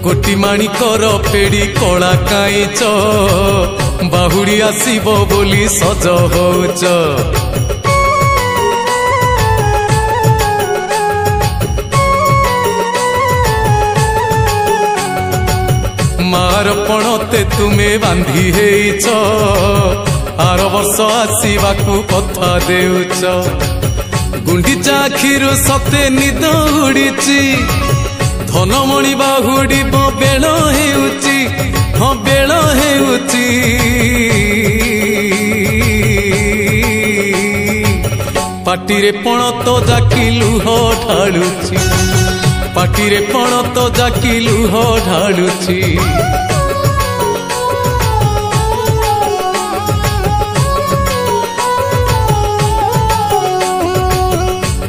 कोटी माणिकर पेड़ी कला काईच बाहुड़ी आसीब बोली सज होच मार पणते तुमे बांधी हेच आर वर्ष आसवाकू कथा देउच गुंडीचा आखिरु सते निद उड़ीची धनमणि बाहुड़ी बेल हेउची हाँ बेल हेउची पाटिरे पण तो जाकी लुह ढालुची पाटिरे पण तो जाकी लुह ढालुची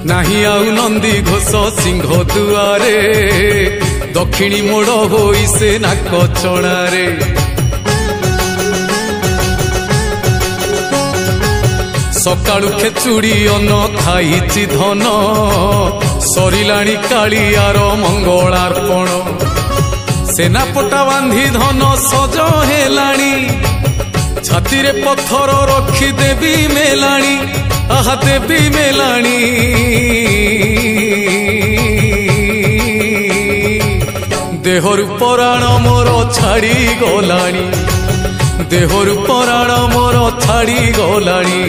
नाही आउ नंदी घोष सिंह दुआरे दक्षिणी मोड़ होई से नाक चणारे सकाळु खेचुड़ी अन्न खाइची धन सरिलाणी कालियार मंगलार्पण सेनापटा बांधी धन सज हेलाणी छाती रे पत्थर रखी देवी मेलाणी आहा देवी मेलाणी देहरु पराण मोर छाड़ी गलाणी देहरु पराण मोर छाड़ी गलाणी।